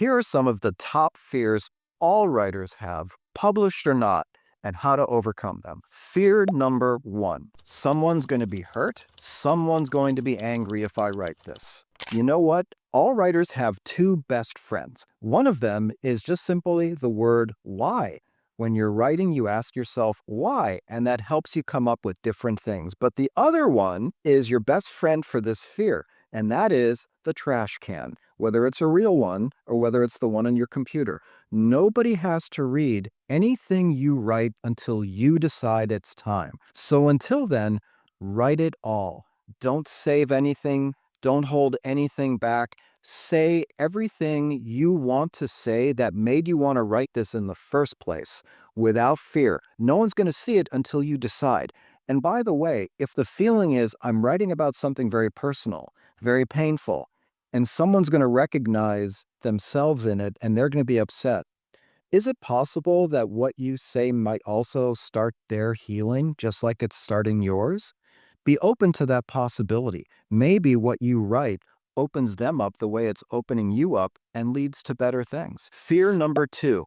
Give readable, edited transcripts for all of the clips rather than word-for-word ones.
Here are some of the top fears all writers have, published or not, and how to overcome them. Fear number one, someone's going to be hurt. Someone's going to be angry if I write this. You know what? All writers have two best friends. One of them is just simply the word why. When you're writing, you ask yourself why, and that helps you come up with different things. But the other one is your best friend for this fear, and that is the trash can, whether it's a real one or whether it's the one on your computer. Nobody has to read anything you write until you decide it's time. So until then, write it all. Don't save anything. Don't hold anything back. Say everything you want to say that made you want to write this in the first place without fear. No one's going to see it until you decide. And by the way, if the feeling is I'm writing about something very personal, very painful, and someone's going to recognize themselves in it and they're going to be upset, is it possible that what you say might also start their healing just like it's starting yours? Be open to that possibility. Maybe what you write opens them up the way it's opening you up and leads to better things. Fear number two,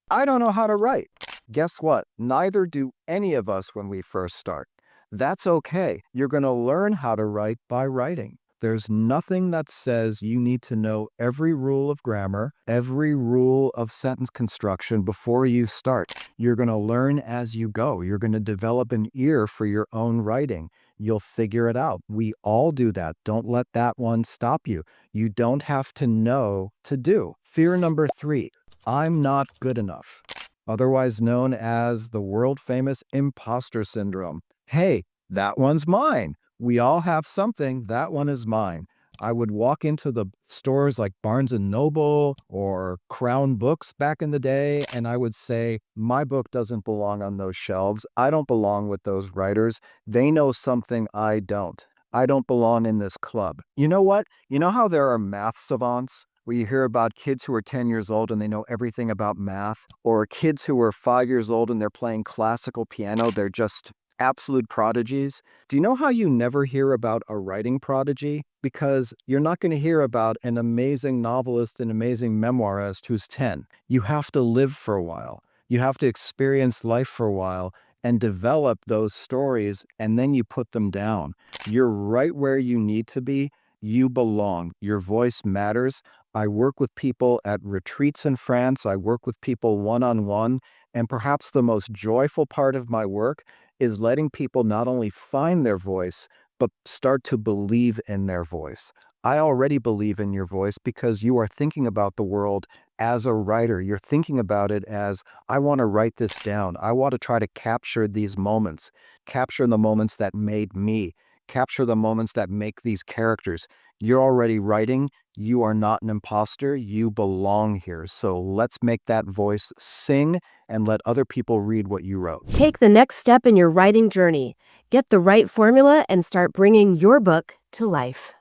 I don't know how to write. Guess what? Neither do any of us when we first start. That's okay. You're going to learn how to write by writing. There's nothing that says you need to know every rule of grammar, every rule of sentence construction before you start. You're going to learn as you go. You're going to develop an ear for your own writing. You'll figure it out. We all do that. Don't let that one stop you. You don't have to know to do. Fear number three, I'm not good enough, otherwise known as the world-famous imposter syndrome. Hey, that one's mine. We all have something. That one is mine. I would walk into the stores like Barnes and Noble or Crown Books back in the day, and I would say, my book doesn't belong on those shelves. I don't belong with those writers. They know something I don't. I don't belong in this club. You know what? You know how there are math savants? Where you hear about kids who are 10 years old and they know everything about math, or kids who are 5 years old and they're playing classical piano. They're just absolute prodigies. Do you know how you never hear about a writing prodigy? Because you're not going to hear about an amazing novelist, an amazing memoirist who's 10. You have to live for a while. You have to experience life for a while and develop those stories, and then you put them down. You're right where you need to be. You belong. Your voice matters. I work with people at retreats in France. I work with people one-on-one. And perhaps the most joyful part of my work is letting people not only find their voice, but start to believe in their voice. I already believe in your voice because you are thinking about the world as a writer. You're thinking about it as, I want to write this down. I want to try to capture these moments, capture the moments that made me, capture the moments that make these characters. You're already writing. You are not an imposter. You belong here. So let's make that voice sing and let other people read what you wrote. Take the next step in your writing journey. Get the right formula and start bringing your book to life.